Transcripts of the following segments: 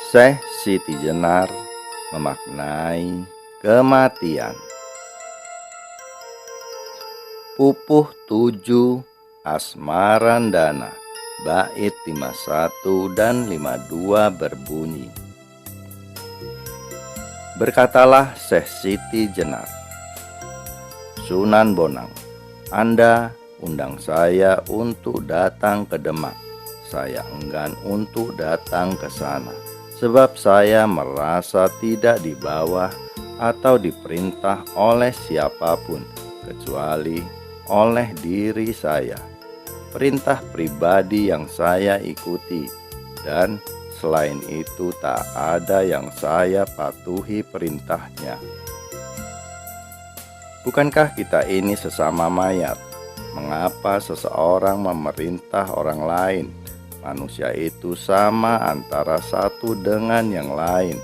Syekh Siti Jenar memaknai kematian. Pupuh 7 Asmarandana, bait 51 dan 52 berbunyi. Berkatalah Syekh Siti Jenar, Sunan Bonang, Anda undang saya untuk datang ke Demak. Saya enggan untuk datang ke sana, sebab saya merasa tidak dibawa atau diperintah oleh siapapun kecuali oleh diri saya. Perintah pribadi yang saya ikuti, dan selain itu tak ada yang saya patuhi perintahnya. Bukankah kita ini sesama mayat? Mengapa seseorang memerintah orang lain? Manusia itu sama antara satu dengan yang lain,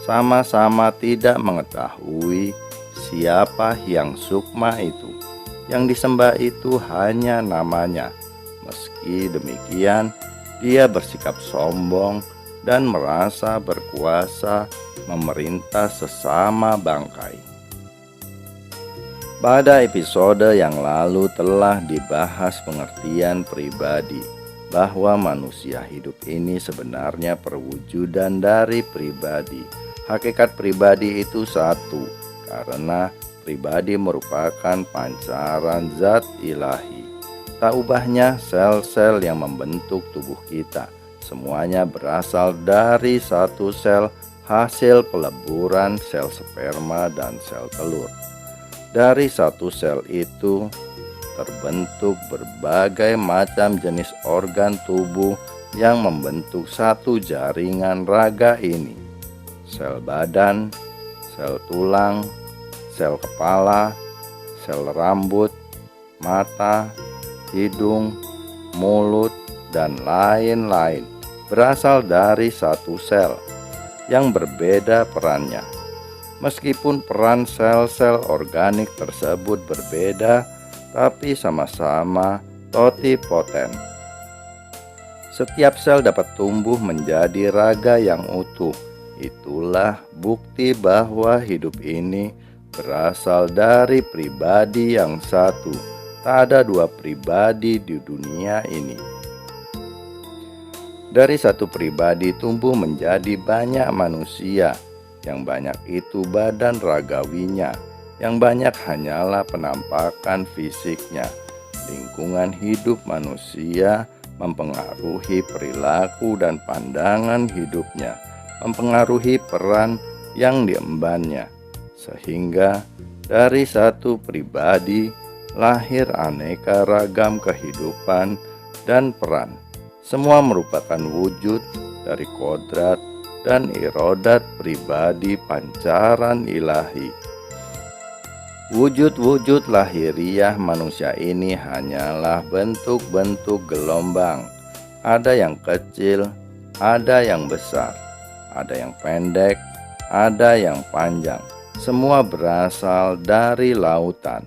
sama-sama tidak mengetahui siapa yang sukma itu. Yang disembah itu hanya namanya. Meski demikian, dia bersikap sombong dan merasa berkuasa memerintah sesama bangkai. Pada episode yang lalu telah dibahas pengertian pribadi, bahwa manusia hidup ini sebenarnya perwujudan dari pribadi. Hakikat pribadi itu satu, karena pribadi merupakan pancaran zat ilahi. Tak ubahnya sel-sel yang membentuk tubuh kita, semuanya berasal dari satu sel hasil peleburan sel sperma dan sel telur. Dari satu sel itu terbentuk berbagai macam jenis organ tubuh yang membentuk satu jaringan raga ini. Sel badan, sel tulang, sel kepala, sel rambut, mata, hidung, mulut, dan lain-lain berasal dari satu sel yang berbeda perannya. Meskipun peran sel-sel organik tersebut berbeda, tapi sama-sama totipoten. Setiap sel dapat tumbuh menjadi raga yang utuh. Itulah bukti bahwa hidup ini berasal dari pribadi yang satu. Tak ada dua pribadi di dunia ini. Dari satu pribadi tumbuh menjadi banyak manusia. Yang banyak itu badan ragawinya, yang banyak hanyalah penampakan fisiknya. Lingkungan hidup manusia mempengaruhi perilaku dan pandangan hidupnya, mempengaruhi peran yang diembannya, sehingga dari satu pribadi lahir aneka ragam kehidupan dan peran. Semua merupakan wujud dari kodrat dan irodat pribadi pancaran ilahi. Wujud-wujud lahiriah manusia ini hanyalah bentuk-bentuk gelombang. Ada yang kecil, ada yang besar, ada yang pendek, ada yang panjang. Semua berasal dari lautan.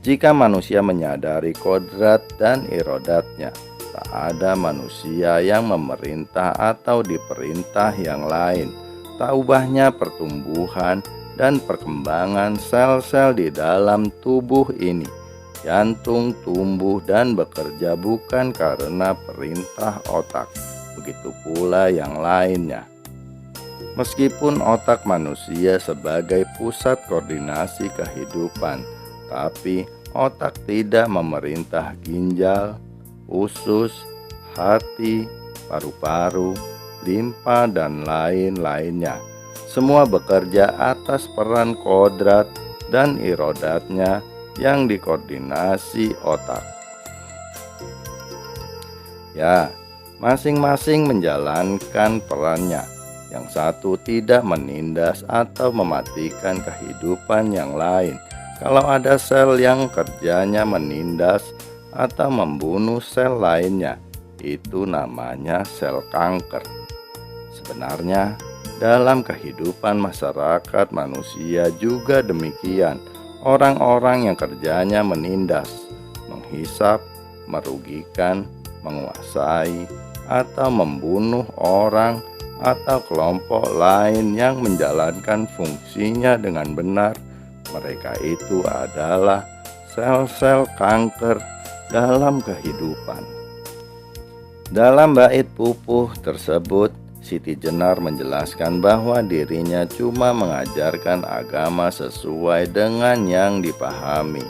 Jika manusia menyadari kodrat dan irodatnya, tak ada manusia yang memerintah atau diperintah yang lain. Tak ubahnya pertumbuhan dan perkembangan sel-sel di dalam tubuh ini. Jantung tumbuh dan bekerja bukan karena perintah otak. Begitu pula yang lainnya. Meskipun otak manusia sebagai pusat koordinasi kehidupan, tapi otak tidak memerintah ginjal, usus, hati, paru-paru, limpa, dan lain-lainnya. Semua bekerja atas peran kodrat dan irodatnya yang dikoordinasi otak. Ya, masing-masing menjalankan perannya. Yang satu tidak menindas atau mematikan kehidupan yang lain. Kalau ada sel yang kerjanya menindas atau membunuh sel lainnya, itu namanya sel kanker. Sebenarnya dalam kehidupan masyarakat manusia juga demikian. Orang-orang yang kerjanya menindas, menghisap, merugikan, menguasai, atau membunuh orang atau kelompok lain yang menjalankan fungsinya dengan benar, mereka itu adalah sel-sel kanker dalam kehidupan. Dalam bait pupuh tersebut, Siti Jenar menjelaskan bahwa dirinya cuma mengajarkan agama sesuai dengan yang dipahami.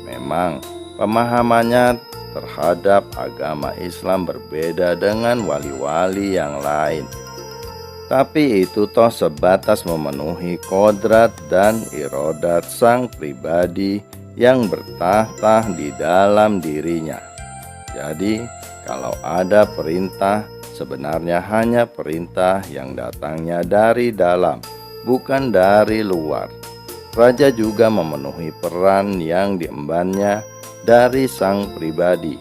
Memang pemahamannya terhadap agama Islam berbeda dengan wali-wali yang lain, tapi itu toh sebatas memenuhi kodrat dan irodat sang pribadi yang bertahta di dalam dirinya. Jadi, kalau ada perintah, sebenarnya hanya perintah yang datangnya dari dalam, bukan dari luar. Raja juga memenuhi peran yang diembannya dari sang pribadi.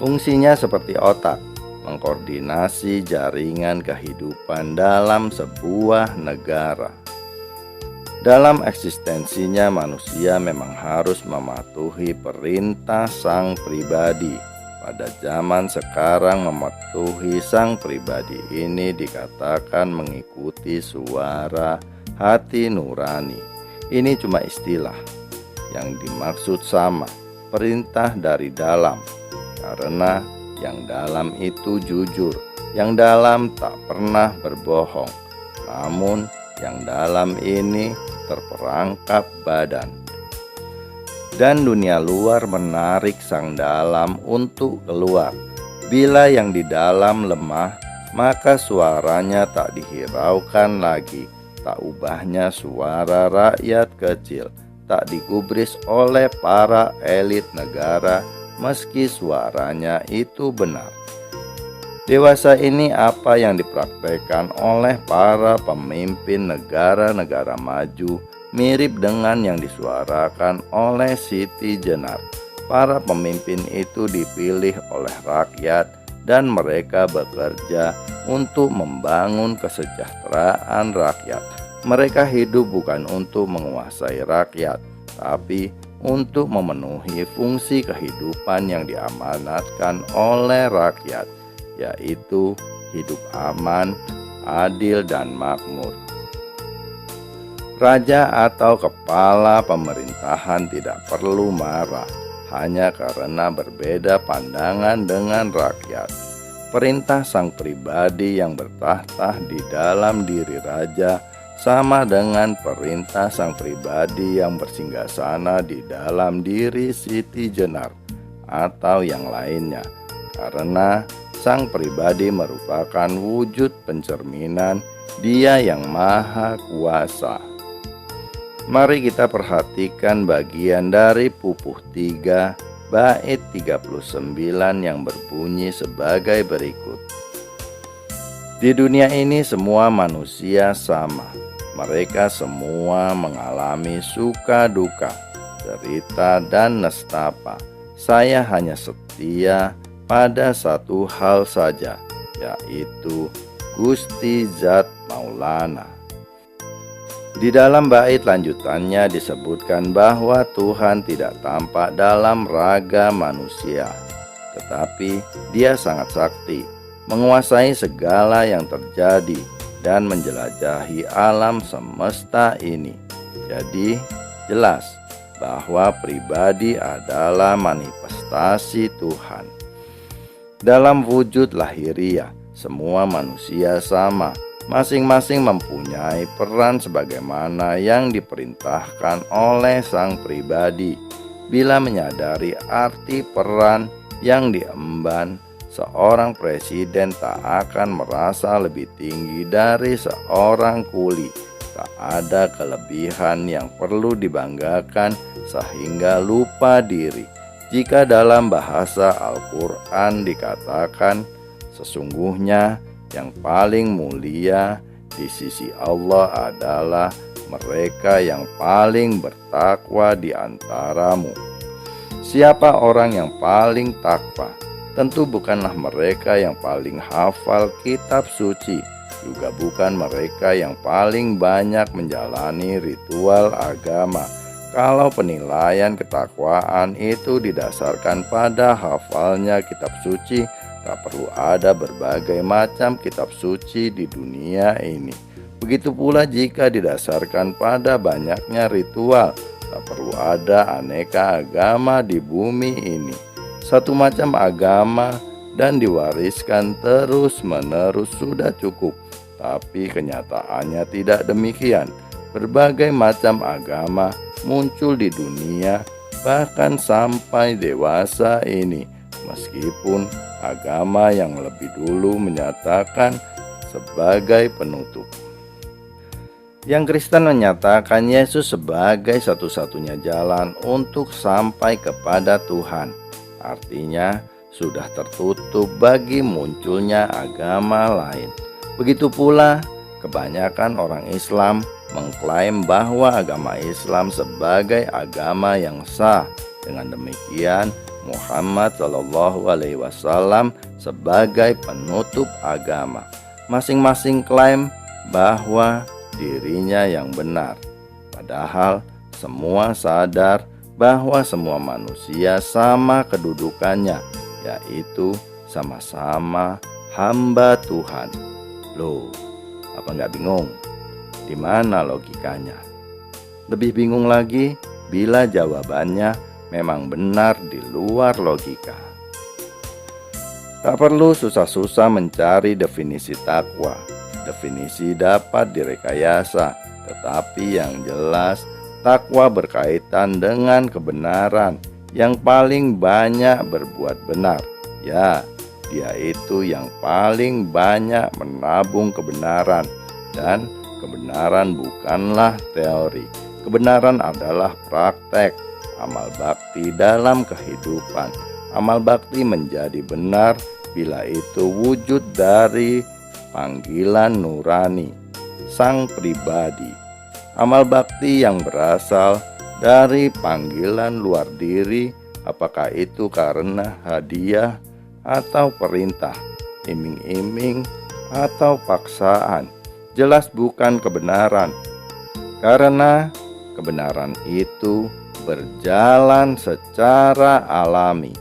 Fungsinya seperti otak, mengkoordinasi jaringan kehidupan dalam sebuah negara. Dalam eksistensinya, manusia memang harus mematuhi perintah sang pribadi. Pada zaman sekarang, mematuhi sang pribadi ini dikatakan mengikuti suara hati nurani. Ini cuma istilah. Yang dimaksud sama, perintah dari dalam. Karena yang dalam itu jujur, yang dalam tak pernah berbohong. Namun yang dalam ini terperangkap badan. Dan dunia luar menarik sang dalam untuk keluar. Bila yang di dalam lemah, maka suaranya tak dihiraukan lagi. Tak ubahnya suara rakyat kecil, tak digubris oleh para elit negara, meski suaranya itu benar. Dewasa ini apa yang dipraktekkan oleh para pemimpin negara-negara maju mirip dengan yang disuarakan oleh Siti Jenar. Para pemimpin itu dipilih oleh rakyat dan mereka bekerja untuk membangun kesejahteraan rakyat. Mereka hidup bukan untuk menguasai rakyat, tapi untuk memenuhi fungsi kehidupan yang diamanatkan oleh rakyat, yaitu hidup aman, adil, dan makmur. Raja atau kepala pemerintahan tidak perlu marah hanya karena berbeda pandangan dengan rakyat. Perintah sang pribadi yang bertahta di dalam diri raja sama dengan perintah sang pribadi yang bersinggasana di dalam diri Siti Jenar atau yang lainnya, karena sang pribadi merupakan wujud pencerminan Dia yang Maha Kuasa. Mari kita perhatikan bagian dari pupuh 3 bait 39 yang berbunyi sebagai berikut. Di dunia ini semua manusia sama. Mereka semua mengalami suka duka, derita dan nestapa. Saya hanya setia pada satu hal saja, yaitu Gusti Zat Maulana. Di dalam bait lanjutannya disebutkan bahwa Tuhan tidak tampak dalam raga manusia, tetapi Dia sangat sakti, menguasai segala yang terjadi dan menjelajahi alam semesta ini. Jadi jelas bahwa pribadi adalah manifestasi Tuhan. Dalam wujud lahiriah, semua manusia sama, masing-masing mempunyai peran sebagaimana yang diperintahkan oleh sang pribadi. Bila menyadari arti peran yang diemban, seorang presiden tak akan merasa lebih tinggi dari seorang kuli. Tak ada kelebihan yang perlu dibanggakan sehingga lupa diri. Jika dalam bahasa Al-Quran dikatakan, sesungguhnya yang paling mulia di sisi Allah adalah mereka yang paling bertakwa di antaramu. Siapa orang yang paling takwa? Tentu bukanlah mereka yang paling hafal kitab suci, juga bukan mereka yang paling banyak menjalani ritual agama, Kalau penilaian ketakwaan itu didasarkan pada hafalnya kitab suci, tak perlu ada berbagai macam kitab suci di dunia ini. Begitu pula jika didasarkan pada banyaknya ritual, tak perlu ada aneka agama di bumi ini. Satu macam agama dan diwariskan terus-menerus sudah cukup. Tapi kenyataannya tidak demikian. Berbagai macam agama muncul di dunia bahkan sampai dewasa ini, meskipun agama yang lebih dulu menyatakan sebagai penutup. Yang Kristen menyatakan Yesus sebagai satu-satunya jalan untuk sampai kepada Tuhan. Artinya sudah tertutup bagi munculnya agama lain. Begitu pula kebanyakan orang Islam mengklaim bahwa agama Islam sebagai agama yang sah. Dengan demikian, Muhammad SAW sebagai penutup agama. Masing-masing klaim bahwa dirinya yang benar. Padahal semua sadar bahwa semua manusia sama kedudukannya, yaitu sama-sama hamba Tuhan. Loh, apa nggak bingung? Di mana logikanya? Lebih bingung lagi bila jawabannya memang benar di luar logika. Tak perlu susah-susah mencari definisi takwa. Definisi dapat direkayasa, tetapi yang jelas takwa berkaitan dengan kebenaran. Yang paling banyak berbuat benar, ya, dia itu yang paling banyak menabung kebenaran. Dan kebenaran bukanlah teori. Kebenaran adalah praktek, amal bakti dalam kehidupan. Amal bakti menjadi benar bila itu wujud dari panggilan nurani, sang pribadi. Amal bakti yang berasal dari panggilan luar diri, apakah itu karena hadiah atau perintah, iming-iming atau paksaan, jelas bukan kebenaran, karena kebenaran itu berjalan secara alami.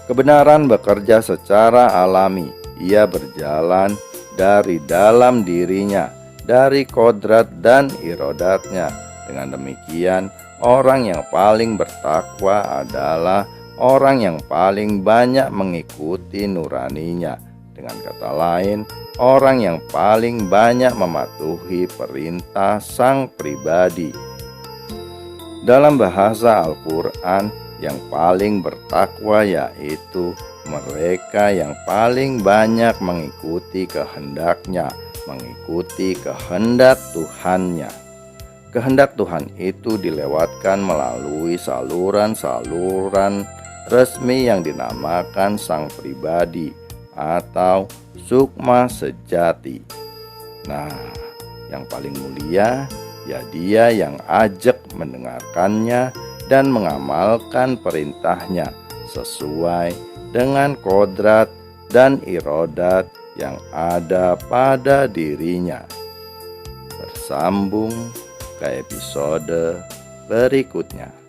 Kebenaran bekerja secara alami, ia berjalan dari dalam dirinya, dari kodrat dan irodatnya. Dengan demikian, orang yang paling bertakwa adalah orang yang paling banyak mengikuti nuraninya. Dengan kata lain, orang yang paling banyak mematuhi perintah sang pribadi. Dalam bahasa Al-Quran, yang paling bertakwa yaitu mereka yang paling banyak mengikuti kehendaknya, mengikuti kehendak Tuhannya. Kehendak Tuhan itu dilewatkan melalui saluran-saluran resmi yang dinamakan sang pribadi atau sukma sejati. Nah, yang paling mulia ya dia yang ajak mendengarkannya dan mengamalkan perintahnya sesuai dengan kodrat dan irodat yang ada pada dirinya. Bersambung ke episode berikutnya.